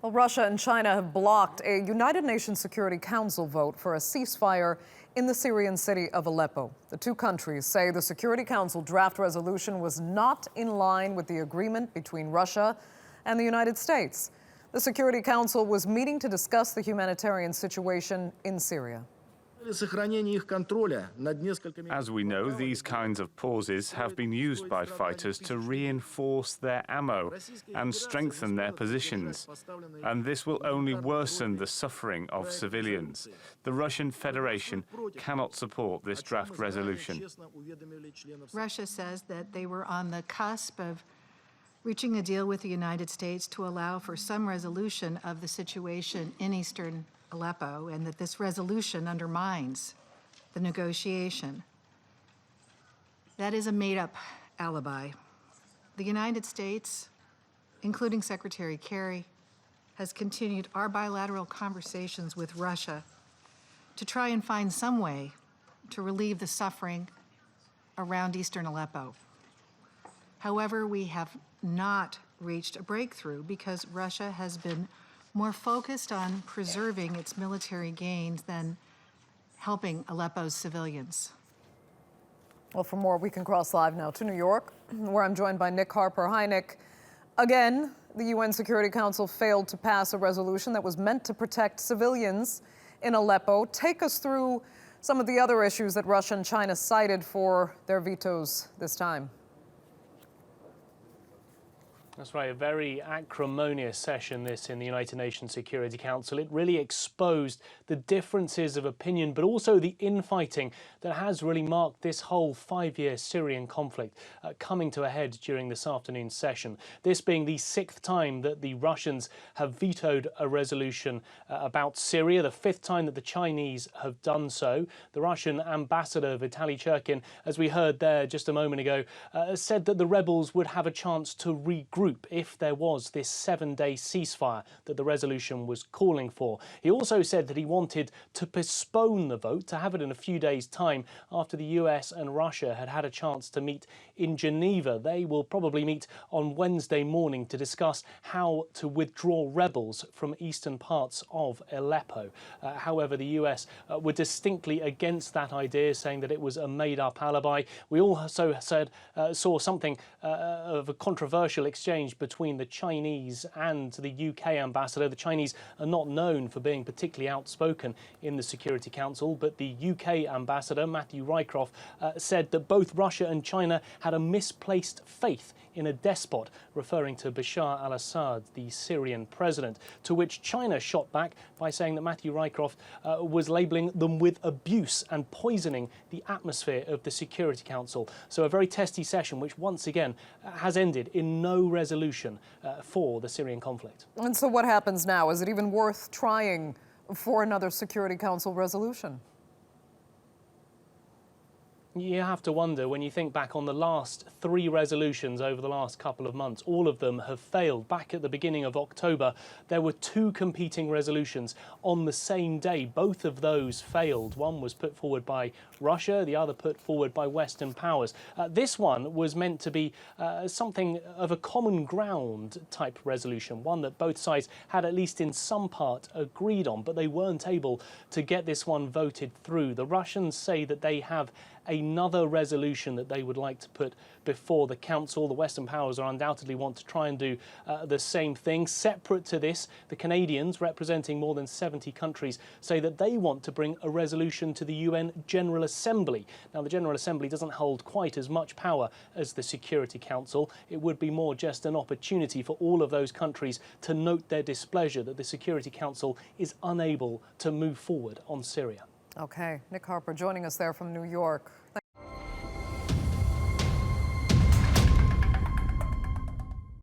Well, Russia and China have blocked a United Nations Security Council vote for a ceasefire in the Syrian city of Aleppo. The two countries say the Security Council draft resolution was not in line with the agreement between Russia and the United States. The Security Council was meeting to discuss the humanitarian situation in Syria. As we know, these kinds of pauses have been used by fighters to reinforce their ammo and strengthen their positions. And this will only worsen the suffering of civilians. The Russian Federation cannot support this draft resolution. Russia says that they were on the cusp of reaching a deal with the United States to allow for some resolution of the situation in eastern Aleppo, and that this resolution undermines the negotiation. That is a made-up alibi. The United States, including Secretary Kerry, has continued our bilateral conversations with Russia to try and find some way to relieve the suffering around eastern Aleppo. However, we have not reached a breakthrough because Russia has been more focused on preserving its military gains than helping Aleppo's civilians. Well, for more, we can cross live now to New York, where I'm joined by Nick Harper. Hi, Nick. Again, the UN Security Council failed to pass a resolution that was meant to protect civilians in Aleppo. Take us through some of the other issues that Russia and China cited for their vetoes this time. That's right, a very acrimonious session this in the United Nations Security Council. It really exposed the differences of opinion, but also the infighting that has really marked this whole 5-year Syrian conflict coming to a head during this afternoon's session. This being the 6th time that the Russians have vetoed a resolution about Syria, the 5th time that the Chinese have done so. The Russian ambassador, Vitaly Churkin, as we heard there just a moment ago, said that the rebels would have a chance to regroup if there was this 7-day ceasefire that the resolution was calling for. He also said that he wanted to postpone the vote, to have it in a few days' time after the US and Russia had had a chance to meet in Geneva. They will probably meet on Wednesday morning to discuss how to withdraw rebels from eastern parts of Aleppo. However, the US were distinctly against that idea, saying that it was a made-up alibi. We also saw something of a controversial exchange between the Chinese and the UK ambassador. The Chinese are not known for being particularly outspoken in the Security Council, but the UK ambassador, Matthew Rycroft, said that both Russia and China had a misplaced faith in a despot, referring to Bashar al-Assad, the Syrian president, to which China shot back by saying that Matthew Rycroft was labelling them with abuse and poisoning the atmosphere of the Security Council. So a very testy session, which once again has ended in no resolution for the Syrian conflict. And so what happens now? Is it even worth trying for another Security Council resolution? You have to wonder when you think back on the last 3 resolutions over the last couple of months. All of them have failed. Back at the beginning of October, there were 2 competing resolutions on the same day. Both of those failed. One was put forward by Russia, the other put forward by Western powers. This one was meant to be something of a common ground type resolution, one that both sides had at least in some part agreed on, but they weren't able to get this one voted through. The Russians say that they have another resolution that they would like to put before the Council. The Western powers are undoubtedly want to try and do the same thing. Separate to this, the Canadians, representing more than 70 countries, say that they want to bring a resolution to the UN General Assembly. Now, the General Assembly doesn't hold quite as much power as the Security Council. It would be more just an opportunity for all of those countries to note their displeasure that the Security Council is unable to move forward on Syria. Okay, Nick Harper joining us there from New York.